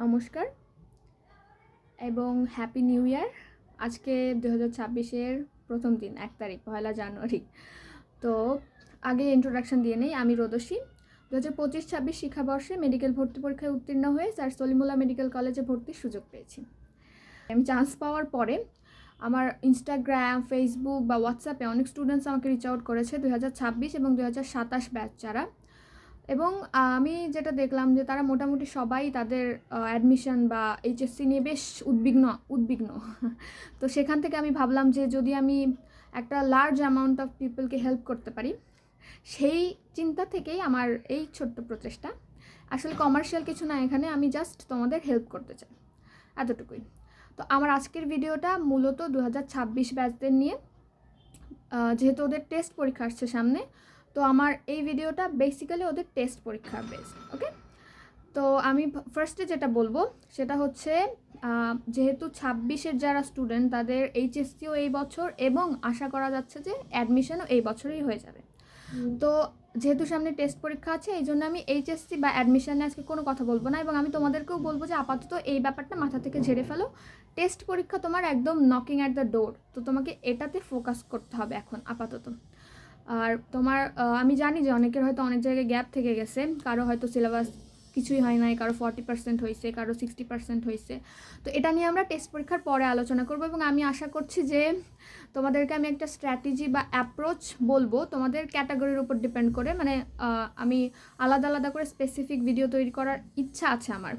নমস্কার এবং happy new year. আজকে 2026-এর প্রথম দিন, 1 তারিখ, 1 জানুয়ারি। তো আগে ইন্ট্রোডাকশন দিয়ে নেই। আমি রোদসী। 2025-26 শিক্ষাবর্ষে মেডিকেল ভর্তি পরীক্ষায় উত্তীর্ণ হয়ে স্যার সলিমুল্লাহ মেডিকেল কলেজে ভর্তির সুযোগ পেয়েছি। আমি চান্স পাওয়ার পরে আমার ইনস্টাগ্রাম, ফেসবুক বা হোয়াটসঅ্যাপে অনেক স্টুডেন্টস আমাকে রিচ আউট করেছে 2026 এবং 2027 ব্যাচ যারা। এবং আমি যেটা দেখলাম যে তারা মোটামুটি সবাই তাদের অ্যাডমিশন বা এইচএসসি নিয়ে বেশ উদ্বিগ্ন তো সেখান থেকে আমি ভাবলাম যে যদি আমি একটা লার্জ অ্যামাউন্ট অফ পিপলকে হেল্প করতে পারি, সেই চিন্তা থেকেই আমার এই ছোট্ট প্রচেষ্টা। আসলে কমার্শিয়াল কিছু না, এখানে আমি জাস্ট তোমাদের হেল্প করতে চাই, এতটুকুই। তো আমার আজকের ভিডিওটা মূলত 2026 ব্যাচদের নিয়ে, যেহেতু ওদের টেস্ট পরীক্ষা আসছে সামনে, তো আমার এই ভিডিওটা বেসিক্যালি ওদের টেস্ট পরীক্ষার বেস। ওকে, তো আমি ফার্স্টে যেটা বলবো সেটা হচ্ছে যেহেতু 26-এর যারা স্টুডেন্ট তাদের এইচএসসিও এই বছর এবং আশা করা যাচ্ছে যে অ্যাডমিশনও এই বছরই হয়ে যাবে। তো যেহেতু সামনে টেস্ট পরীক্ষা আছে, এই জন্য আমি এইচএসসি বা অ্যাডমিশনে আজকে কোনো কথা বলবো না, এবং আমি তোমাদেরকেও বলবো যে আপাতত এই ব্যাপারটা মাথা থেকে ঝেড়ে ফেলো। টেস্ট পরীক্ষা তোমার একদম নকিং অ্যাট দ্য ডোর, তো তোমাকে এটাতে ফোকাস করতে হবে এখন আপাতত। আর তোমার আমি জানি যে অনেকের হয়তো অনেক জায়গায় গ্যাপ থেকে গেছে, কারো হয়তো সিলেবাস কিছুই হয় নাই, কারো 40% হয়েছে, কারো 60% হয়েছে। তো এটা নিয়ে আমরা টেস্ট পরীক্ষার পরে আলোচনা করব, এবং আমি আশা করছি যে তোমাদেরকে আমি একটা স্ট্র্যাটেজি বা অ্যাপ্রোচ বলবো তোমাদের ক্যাটাগরির উপর ডিপেন্ড করে। মানে আমি আলাদা আলাদা করে স্পেসিফিক ভিডিও তৈরি করার ইচ্ছা আছে আমার,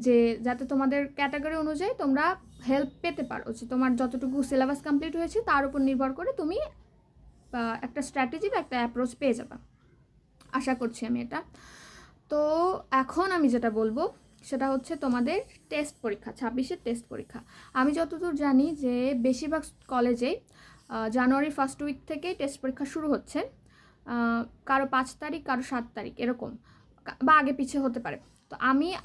যে যাতে তোমাদের ক্যাটাগরি অনুযায়ী তোমরা হেল্প পেতে পারো, যে তোমার যতটুকু সিলেবাস কমপ্লিট হয়েছে তার উপর নির্ভর করে তুমি একটা স্ট্র্যাটেজি বা একটা অ্যাপ্রোচ পেয়ে যাবে। আশা করছি আমি এটা। তো এখন আমি যেটা বলবো সেটা হচ্ছে তোমাদের টেস্ট পরীক্ষা, 26-এর টেস্ট পরীক্ষা। আমি যতদূর জানি যে বেশিরভাগ কলেজেই জানুয়ারির ফার্স্ট উইক থেকে টেস্ট পরীক্ষা শুরু হচ্ছে, কারো 5 তারিখ, কারো 7 তারিখ, এরকম, বা আগে পিছিয়ে হতে পারে। তো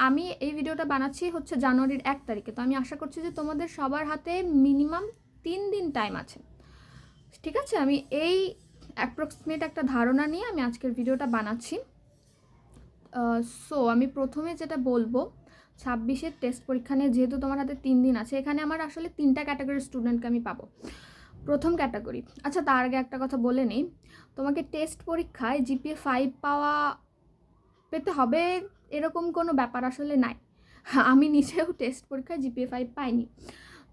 আমি এই ভিডিওটা বানাচ্ছি হচ্ছে জানুয়ারির 1 তারিখে। তো আমি আশা করছি যে তোমাদের সবার হাতে মিনিমাম 3 দিন টাইম আছে, ঠিক আছে? আমি এই অ্যাপ্রক্সিমেট একটা ধারণা নিয়ে আমি আজকের ভিডিওটা বানাচ্ছি। সো আমি প্রথমে যেটা বলবো, 26-এর টেস্ট পরীক্ষা নিয়ে যেহেতু তোমার হাতে 3 দিন আছে, এখানে আমার আসলে 3টা ক্যাটাগরির স্টুডেন্টকে আমি পাবো। প্রথম ক্যাটাগরি, আচ্ছা তার আগে একটা কথা বলে নিই, তোমাকে টেস্ট পরীক্ষায় জিপিএ 5 পেতে হবে এরকম কোনো ব্যাপার আসলে নাই। আমি নিজেও টেস্ট পরীক্ষায় জিপিএ 5 পাইনি।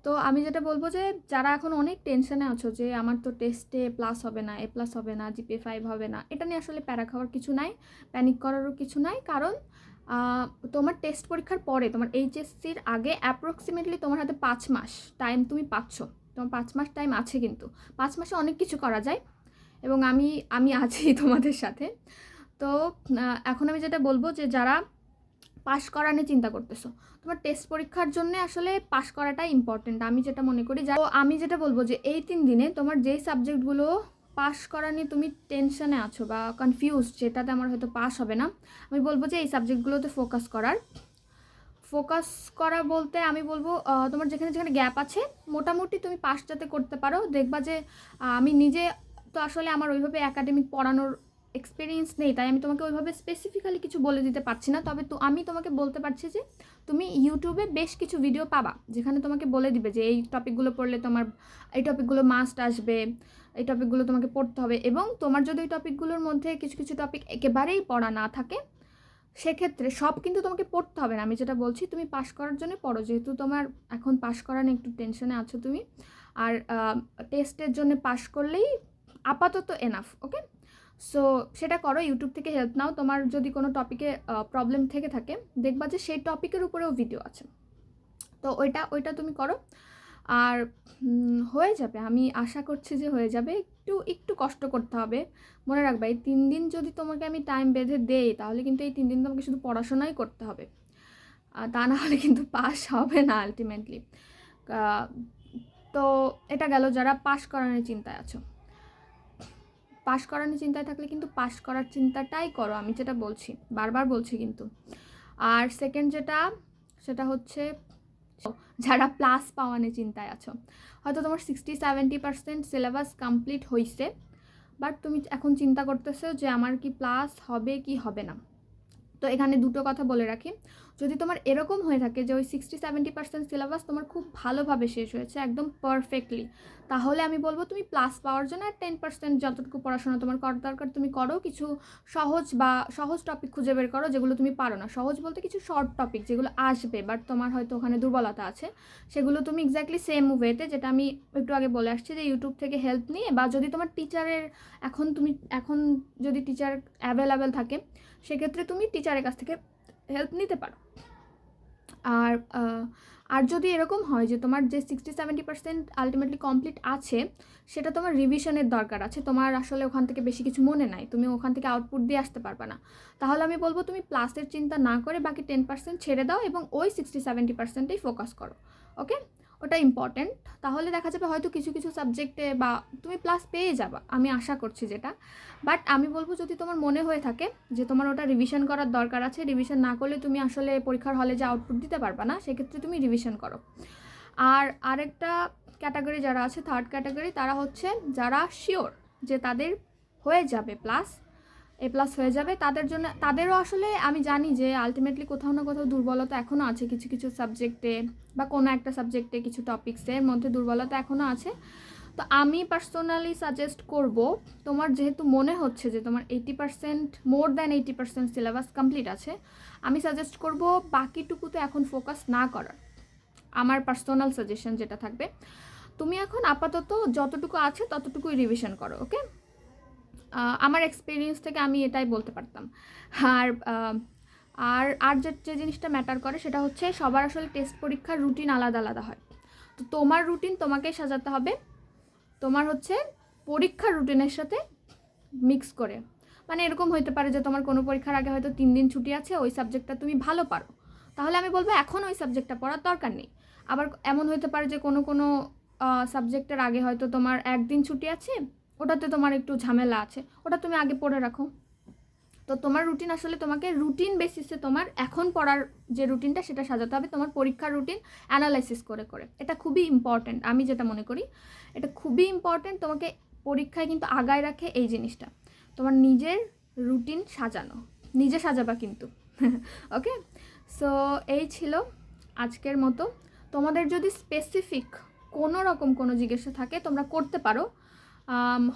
তো আমি যেটা বলবো যে যারা এখন অনেক টেনশনে আছো যে আমার তো টেস্টে প্লাস হবে না, এ প্লাস হবে না, জিপিএ 5 হবে না, এটা নিয়ে আসলে প্যারা খাওয়ার কিছু নাই, প্যানিক করারও কিছু নাই। কারণ তোমার টেস্ট পরীক্ষার পরে, তোমার এইচএসসির আগে অ্যাপ্রক্সিমেটলি তোমার হাতে 5 মাস টাইম তুমি পাচ্ছ। তোমার 5 মাস টাইম আছে, কিন্তু 5 মাসে অনেক কিছু করা যায়, এবং আমি আছি তোমাদের সাথে। তো এখন আমি যেটা বলবো যে যারা পাশ করা নিয়ে চিন্তা করতেছো, তোমার টেস্ট পরীক্ষার জন্য আসলে পাশ করাটাই ইম্পর্টেন্ট, আমি যেটা মনে করি। তো আমি যেটা বলবো যে এই 3 দিনে তোমার যেই সাবজেক্টগুলো পাশ করা নিয়ে তুমি টেনশনে আছো বা কনফিউজ, যেটাতে আমার হয়তো পাস হবে না, আমি বলবো যে এই সাবজেক্টগুলোতে ফোকাস করা বলতে আমি বলবো তোমার যেখানে যেখানে গ্যাপ আছে মোটামুটি তুমি পাস যাতে করতে পারো। দেখবা যে আমি নিজে তো আসলে আমার ওইভাবে একাডেমিক পড়ানোর এক্সপিরিয়েন্স নেই, তাই আমি তোমাকে ওইভাবে স্পেসিফিক্যালি কিছু বলে দিতে পারছি না। তবে তো আমি তোমাকে বলতে পারছি যে তুমি ইউটিউবে বেশ কিছু ভিডিও পাবা যেখানে তোমাকে বলে দিবে যে এই টপিকগুলো পড়লে তোমার এই টপিকগুলো মাস্ট আসবে, এই টপিকগুলো তোমাকে পড়তে হবে। এবং তোমার যদি ওই টপিকগুলোর মধ্যে কিছু কিছু টপিক একেবারেই পড়া না থাকে, সেক্ষেত্রে সব কিন্তু তোমাকে পড়তে হবে না। আমি যেটা বলছি তুমি পাস করার জন্য পড়ো, যেহেতু তোমার এখন পাস করা নিয়ে একটু টেনশনে আছো তুমি, আর টেস্টের জন্য পাস করলেই আপাতত এনাফ। ওকে, সো সেটা করো, ইউটিউব থেকে হেল্প নাও। তোমার যদি কোনো টপিকে প্রবলেম থেকে থাকে, দেখবা যে সেই টপিকের উপরেও ভিডিও আছে, তো ওইটা তুমি করো, আর হয়ে যাবে। আমি আশা করছি যে হয়ে যাবে। একটু একটু কষ্ট করতে হবে। মনে রাখবা এই 3 দিন যদি তোমাকে আমি টাইম বেঁধে দেই, তাহলে কিন্তু এই 3 দিন তোমাকে শুধু পড়াশোনাই করতে হবে, তা না হলে কিন্তু পাস হবে না আলটিমেটলি। তো এটা গেল যারা পাস করানোর চিন্তায় আছো। পাস করানোর চিন্তায় থাকলে কিন্তু পাস করার চিন্তাটাই করো, আমি যেটা বলছি, বারবার বলছি কিন্তু। আর সেকেন্ড সেটা হচ্ছে যারা প্লাস পাওয়ানোর চিন্তায় আছো, হয়তো তোমার 60-70% সিলেবাস কমপ্লিট হয়েছে, বাট তুমি এখন চিন্তা করতেছো যে আমার কি প্লাস হবে কি হবে না। তো এখানে দুটো কথা বলে রাখি, যদি তোমার এরকম হয়ে থাকে যে ওই 60-70% সিলেবাস তোমার খুব ভালোভাবে শেষ হয়েছে একদম পারফেক্টলি, তাহলে আমি বলবো তুমি প্লাস পাওয়ার জন্য আর 10% যতটুকু পড়াশোনা তোমার করার দরকার তুমি করো। কিছু সহজ টপিক খুঁজে বের করো যেগুলো তুমি পারো না, সহজ বলতে কিছু শর্ট টপিক যেগুলো আসবে বাট তোমার হয়তো ওখানে দুর্বলতা আছে, সেগুলো তুমি এক্স্যাক্টলি সেম ওয়েতে, যেটা আমি একটু আগে বলে আসছি যে ইউটিউব থেকে হেল্প নিয়ে, বা যদি তোমার টিচারের এখন যদি টিচার অ্যাভেলেবেল থাকে সেক্ষেত্রে তুমি টিচারের কাছ থেকে হেল্প নিতে পারো। আর যদি এরকম হয় যে তোমার যে 60-70% আলটিমেটলি কমপ্লিট আছে সেটা তোমার রিভিশনের দরকার আছে, তোমার আসলে ওখান থেকে বেশি কিছু মনে নাই, তুমি ওখান থেকে আউটপুট দিয়ে আসতে পারবে না, তাহলে আমি বলবো তুমি প্লাসের চিন্তা না করে বাকি 10% ছেড়ে দাও এবং ওই 60-70%ই ফোকাস করো। ওকে, ওটা ইম্পর্টেন্ট। তাহলে দেখা যাবে হয়তো কিছু কিছু সাবজেক্টে বা তুমি প্লাস পেয়ে যাবা, আমি আশা করছি যেটা। বাট আমি বলবো যদি তোমার মনে হয়ে থাকে যে তোমার ওটা রিভিশন করার দরকার আছে, রিভিশন না করলে তুমি আসলে পরীক্ষার হলে যে আউটপুট দিতে পারবা না, সেক্ষেত্রে তুমি রিভিশন করো। আর আরেকটা ক্যাটাগরি যারা আছে, থার্ড ক্যাটাগরি, তারা হচ্ছে যারা শিওর যে তাদের হয়ে যাবে A+ হয়ে যাবে, তাদের জন্য, তাদেরও আসলে আমি জানি যে আলটিমেটলি কোথাও না কোথাও দুর্বলতা এখনও আছে কিছু কিছু সাবজেক্টে, বা কোনো একটা সাবজেক্টে কিছু টপিক্সের মধ্যে দুর্বলতা এখনও আছে। তো আমি পার্সোনালি সাজেস্ট করব, তোমার যেহেতু মনে হচ্ছে যে তোমার 80% মোর দ্যান 80% সিলেবাস কমপ্লিট আছে, আমি সাজেস্ট করব বাকিটুকুতে এখন ফোকাস না করার। আমার পার্সোনাল সাজেশন যেটা থাকবে, তুমি এখন আপাতত যতটুকু আছে ততটুকুই রিভিশন করো। ওকে, আমার এক্সপিরিয়েন্স থেকে আমি এটাই বলতে পারতাম। আর আর আর যে জিনিসটা ম্যাটার করে সেটা হচ্ছে সবার আসলে টেস্ট পরীক্ষার রুটিন আলাদা আলাদা হয়, তো তোমার রুটিন তোমাকেই সাজাতে হবে, তোমার হচ্ছে পরীক্ষার রুটিনের সাথে মিক্স করে। মানে এরকম হতে পারে যে তোমার কোনো পরীক্ষার আগে হয়তো 3 দিন ছুটি আছে, ওই সাবজেক্টটা তুমি ভালো পারো, তাহলে আমি বলবো এখন ওই সাবজেক্টটা পড়ার দরকার নেই। আবার এমন হতে পারে যে কোনো সাবজেক্টের আগে হয়তো তোমার 1 দিন ছুটি আছে, ওটাতে তোমার একটু ঝামেলা আছে, ওটা তুমি আগে পড়ে রাখো। তো তোমার রুটিন আসলে তোমাকে রুটিন বেসিসে তোমার এখন পড়ার যে রুটিনটা সেটা সাজাতে হবে, তোমার পরীক্ষার রুটিন অ্যানালাইসিস করে করে। এটা খুবই ইম্পর্ট্যান্ট, আমি যেটা মনে করি এটা খুবই ইম্পর্ট্যান্ট, তোমাকে পরীক্ষায় কিন্তু আগায় রাখে এই জিনিসটা, তোমার নিজের রুটিন সাজানো, নিজে সাজাবা কিন্তু। ওকে, সো এই ছিল আজকের মতো। তোমাদের যদি স্পেসিফিক কোনো রকম কোনো জিজ্ঞাসা থাকে তোমরা করতে পারো।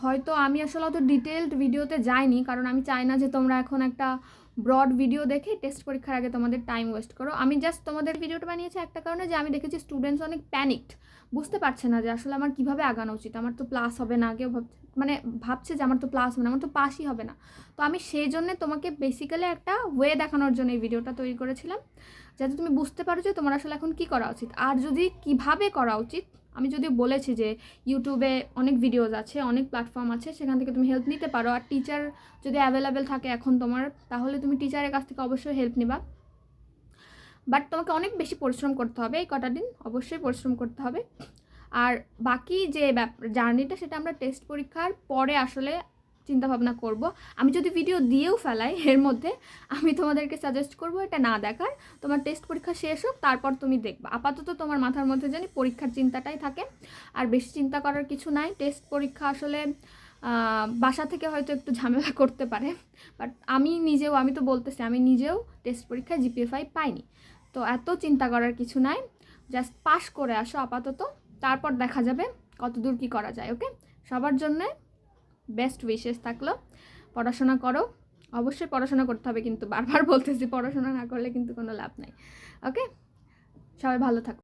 হয়তো আমি আসলে অত ডিটেলড ভিডিওতে যাইনি, কারণ আমি চাই না যে তোমরা এখন একটা ব্রড ভিডিও দেখে টেস্ট পরীক্ষার আগে তোমাদের টাইম ওয়েস্ট করো। আমি জাস্ট তোমাদের ভিডিওটা বানিয়েছি একটা কারণে, যে আমি দেখেছি স্টুডেন্টস অনেক প্যানিকড, বুঝতে পারছে না যে আসলে আমার কীভাবে আগানো উচিত, আমার তো প্লাস হবে না, কেউ ভাবছে যে আমার তো প্লাস হবে না, আমার তো পাসই হবে না। তো আমি সেই জন্যে তোমাকে বেসিক্যালি একটা ওয়ে দেখানোর জন্য এই ভিডিওটা তৈরি করেছিলাম, যাতে তুমি বুঝতে পারো যে তোমার আসলে এখন কী করা উচিত। আর যদি কিভাবে করা উচিত, আমি যদিও বলেছি যে ইউটিউবে অনেক ভিডিওস আছে, অনেক প্ল্যাটফর্ম আছে, সেখান থেকে তুমি হেল্প নিতে পারো। আর টিচার যদি অ্যাভেলেবেল থাকে এখন তোমার, তাহলে তুমি টিচারের কাছ থেকে অবশ্যই হেল্প নিবা। বাট তোমাকে অনেক বেশি পরিশ্রম করতে হবে, এই কটা দিন অবশ্যই পরিশ্রম করতে হবে। আর বাকি যে জার্নিটা সেটা আমরা টেস্ট পরীক্ষার পরে আসলে চিন্তাভাবনা করব। আমি যদি ভিডিও দিয়েও ফেলাই এর মধ্যে, আমি তোমাদেরকে সাজেস্ট করব এটা না দেখার, তোমার টেস্ট পরীক্ষা শেষ হোক তারপর তুমি দেখবা। আপাতত তোমার মাথার মধ্যে জানি পরীক্ষার চিন্তাটাই থাকে, আর বেশি চিন্তা করার কিছু নাই। টেস্ট পরীক্ষা আসলে বাসা থেকে হয়তো একটু ঝামেলা করতে পারে, বাট আমি তো বলতেছি আমি নিজেও টেস্ট পরীক্ষায় GPA 5 পাইনি, তো এত চিন্তা করার কিছু নাই, জাস্ট পাস করে আসো আপাতত, তারপর দেখা যাবে কতদূর কী করা যায়। ওকে, সবার জন্যে বেস্ট উইশেস থাকলো, পড়াশোনা করো, অবশ্যই পড়াশোনা করতে হবে, কিন্তু বারবার বলতেছি পড়াশোনা না করলে কিন্তু কোনো লাভ নাই। ওকে, সবাই ভালো থাকো।